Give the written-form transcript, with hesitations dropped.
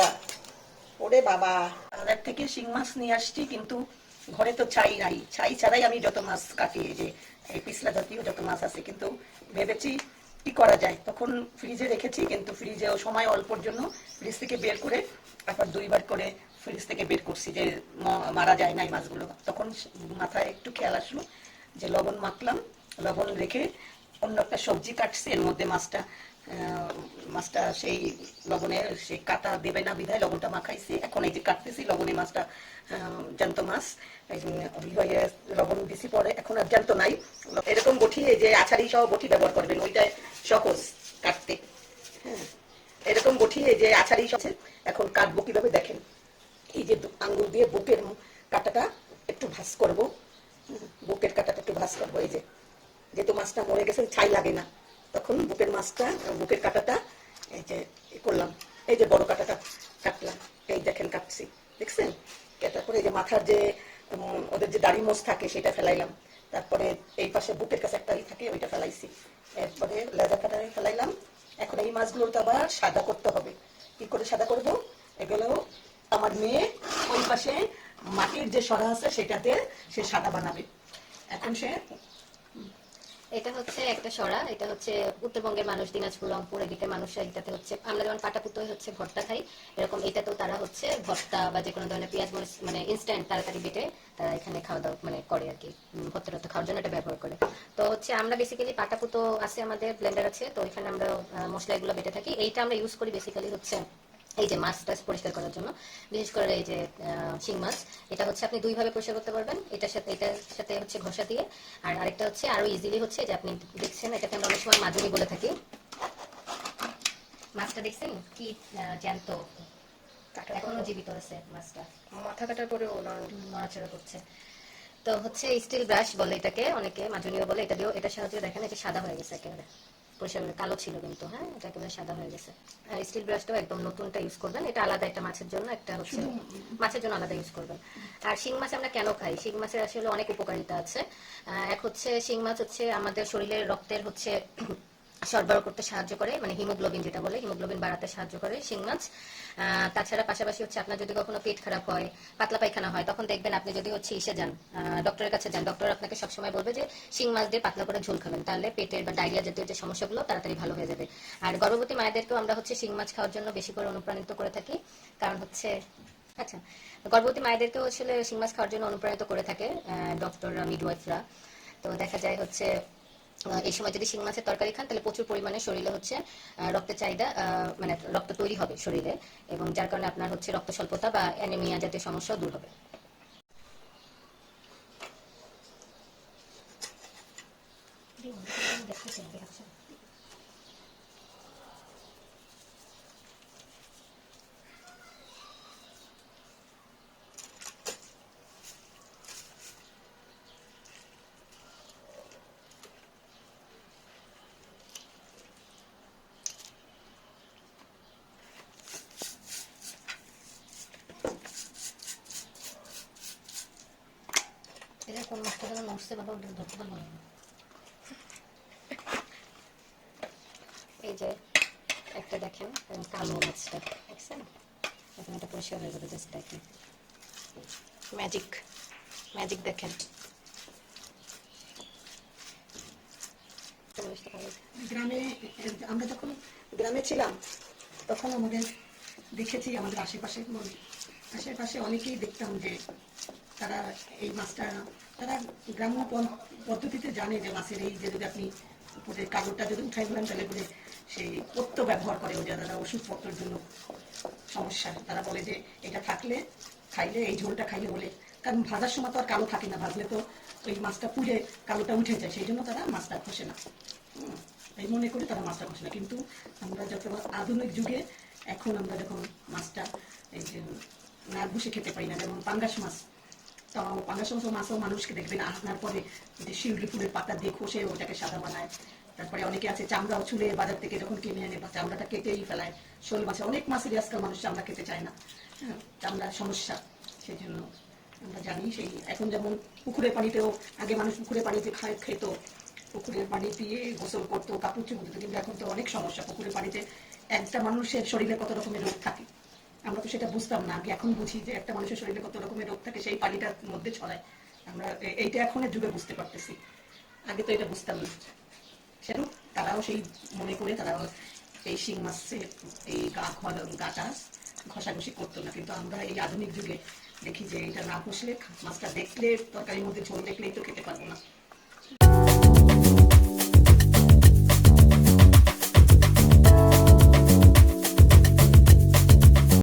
লাগা। ওরে বাবা, বাজার থেকে শিং মাছ নিয়ে আসছি, কিন্তু ঘরে তো ছাই নাই। ছাই ছাড়াই আমি যত মাছ কাটি, এই যে এই পিছলা জাতীয় যত মাছ আছে, কিন্তু ভেবেছি কি করা যায়। তখন ফ্রিজে রেখেছি, কিন্তু ফ্রিজে সময় অল্পর জন্য ফ্রিজ থেকে বের করে তারপর 2বার করে ফ্রিজ থেকে বের করছি, যে মারা যায় না এই মাছগুলো। তখন মাথায় একটু খেয়াল আসলো যে লবণ মাখলাম, লবণ রেখে অন্য একটা সবজি কাটছি, এর মধ্যে মাছটা সেই লবণে সেই কাটা দেবে না বিধায় লবণটা মাখাইছি। এখন এই যে কাটতেছি, লবণে মাছটা জ্যান্ত মাছ লবণ দিছি, পরে এখন আর জ্যান্ত নাই। এরকম বটি, এই যে আছাড়ি সহ বটি ব্যবহার করবেন, ওইটাই সহজ কাটতে। হ্যাঁ, এরকম বটি, এই যে আছাড়ি সহ। এখন কাটবো কিভাবে দেখেন। এই যে আঙ্গুল দিয়ে বুকের কাটাটা একটু ভাঁজ করবো, বুকের কাটাটা একটু ভাঁজ করবো। এই যে যেহেতু মাছটা মরে গেছে, ছাই লাগে না, তখন বুকের কাটাটা এই যে করলাম। এই যে বড় কাটাটা কাটলাম, এই দেখেন কাটছি, দেখছেন। তারপরে এই যে মাথার যে ওদের যে দাড়ি মোষ থাকে সেটা ফেলাইলাম। তারপরে এই পাশে বুকের কাছে একটা থাকে, ওইটা ফেলাইছি। এরপরে লেজা কাটারে ফেলাইলাম। এখন এই মাছগুলো তো আবার সাদা করতে হবে। কি করে সাদা করব? এগুলো আমার মেয়ে ওই পাশে মাটির যে সরা আছে সেটাতে সে সাদা বানাবে। এখন সে এটা হচ্ছে একটা সরা, এটা হচ্ছে উত্তরবঙ্গের মানুষ, দিনাজপুর, রংপুর এদিকে মানুষরা এটাতে হচ্ছে, আমরা যেমন পাটাপুতোয় হচ্ছে ভর্তা খাই, এরকম এটাতেও তারা হচ্ছে ভর্তা বা যে কোনো ধরনের পেঁয়াজ মরিচ মানে ইনস্ট্যান্ট তাড়াতাড়ি বেটে তারা এখানে খাওয়া দাওয়া মানে করে আর কি, ভর্তা টর্তা খাওয়ার জন্য এটা ব্যবহার করে। তো হচ্ছে আমরা বেসিক্যালি পাটাপুতো আছে, আমাদের ব্লেন্ডার আছে, তো ওইখানে আমরা মশলা এগুলো বেটে থাকি। এইটা আমরা ইউজ করি বেসিক্যালি হচ্ছে এই যে মাছ টাছ পরিষ্কার করার জন্য, বিশেষ করে এই যে শিং মাছ। এটা হচ্ছে আপনি দুইভাবে পরিষ্কার করতে পারবেন, এটার সাথে হচ্ছে ঘষা দিয়ে, আর আরেকটা হচ্ছে আরো ইজিলি হচ্ছে যে আপনি দেখছেন, এটাকে আমরা অনেক সময় মাজুনি বলে থাকি। মাছটা দেখছেন কি জ্যান্ত, এখনো জীবিত আছে মাছটা, মাথা কাটার পরেও নড়াচড়া করছে। তো হচ্ছে স্টিল ব্রাশ বলে এটাকে, অনেকে মাজুনিও বলে। এটা দিয়েও, এটার সাহায্যে দেখেন এটা সাদা হয়ে গেছে একেবারে, পরিষ্কার কালো ছিল কিন্তু, হ্যাঁ এটা একেবারে সাদা হয়ে গেছে। আর স্টিল ব্রাশটাও একদম নতুনটা ইউজ করবেন, এটা আলাদা একটা মাছের জন্য, একটা হচ্ছে মাছের জন্য আলাদা ইউজ করবেন। আর শিং মাছ আমরা কেন খাই? শিং মাছের আসলে অনেক উপকারিতা আছে। এক হচ্ছে শিং মাছ হচ্ছে আমাদের শরীরের রক্তের হচ্ছে সরবরাহ করতে সাহায্য করে, মানে হিমোগ্লোবিন যেটা বলে, হিমোগ্লোবিন বাড়াতে সাহায্য করে শিং মাছ। তাছাড়া পাশাপাশি হচ্ছে আপনার যদি কখনো পেট খারাপ হয়, পাতলা পায়খানা হয়, তখন দেখবেন আপনি যদি হচ্ছে ইসে যান, ডক্টরের কাছে যান, ডক্টর আপনাকে সবসময় বলবে যে শিং মাছ দিয়ে পাতলা করে ঝোল খাবেন, তাহলে পেটের বা ডায়রিয়া জাতীয় যে সমস্যাগুলো তাড়াতাড়ি ভালো হয়ে যাবে। আর গর্ভবতী মায়েদেরকেও আমরা হচ্ছে শিং মাছ খাওয়ার জন্য বেশি করে অনুপ্রাণিত করে থাকি, কারণ হচ্ছে আচ্ছা, গর্ভবতী মায়েদেরকেও আসলে শিং মাছ খাওয়ার জন্য অনুপ্রাণিত করে থাকে ডক্টররা, মিডওয়াইফরা। তো দেখা যায় হচ্ছে এই সময় যদি শিং মাছের তরকারি খান, তাহলে প্রচুর পরিমাণে শরীরে হচ্ছে রক্তের চাহিদা, মানে রক্ত তৈরি হবে শরীরে, এবং যার কারণে আপনার হচ্ছে রক্ত স্বল্পতা বা অ্যানিমিয়া জাতীয় সমস্যাও দূর হবে। এটা কোন মাছটা যেন নড়ছে বাবা, ওটা ধরতে পারবো না। এই যে একটা দেখেন কালো মাছটা, দেখছেন? এখন এটা পরিষ্কার হয়ে যাবে, জাস্ট দেখেন, ম্যাজিক, ম্যাজিক দেখেন। গ্রামে, আমরা যখন গ্রামে ছিলাম তখন আমাদের দেখেছি, আমাদের আশেপাশে অনেকেই দেখতাম যে তারা এই মাছটা, তারা গ্রাম্য পদ্ধতিতে জানে যে মাছের এই যে যদি আপনি উপরে কাগজটা যদি উঠাই বলেন, তাহলে বলে সেই পত্য ব্যবহার করে, যারা ওষুধপত্রের জন্য সমস্যা, তারা বলে যে এটা থাকলে খাইলে, এই ঝোলটা খাইলে বলে, কারণ ভাজার সময় তো আর কালো থাকে না, ভাজলে তো ওই মাছটা পুড়ে কালোটা উঠে যায়, সেই জন্য তারা মাছটা খসে না, এই মনে করে তারা মাছটা খসে না। কিন্তু আমরা যত আধুনিক যুগে, এখন আমরা যখন মাছটা এই যে না ঘুষে খেতে পারি না, যেমন পাঙ্গাস মাছ, তো পাঙ্গাস মাছও মানুষকে দেখবেন আনার পরে যে শিউলি ফুলের পাতা দিয়ে খসে ওটাকে সাদা বানায়। তারপরে অনেকে আছে চামড়াও ছুলে বাজার থেকে যখন কিনে আনে বা চামড়াটা কেটেই ফেলায়। শোল মাছে অনেক মাছের আজকাল মানুষ চামড়া খেতে চায় না, হ্যাঁ, চামড়ার সমস্যা। সেই জন্য আমরা জানি, সেই এখন যেমন পুকুরের পানিতেও, আগে মানুষ পুকুরের পানিতে খেত, পুকুরের পানি দিয়ে গোসল করতো, কাপড় চোপড় ধুতো, কিন্তু এখন তো অনেক সমস্যা পুকুরের পানিতে। একটা মানুষের শরীরে কত রকমের রোগ থাকে, আমরা তো সেটা বুঝতাম না আগে, এখন বুঝি যে একটা মানুষের শরীরে কত রকমের রোগ থাকে সেই পানিটার মধ্যে ছড়ায়। আমরা এইটা এখনের যুগে বুঝতে পারতেছি, আগে তো এটা বুঝতাম না। সেটা তারাও সেই মনে করে তারাও এই শিং মাছের এই গাটা ঘষাঘষি করতো না, কিন্তু আমরা এই আধুনিক যুগে দেখি যে এটা না ঘষলে মাছটা দেখলে তরকারির মধ্যে ঝোল দেখলেই তো খেতে পারবো না।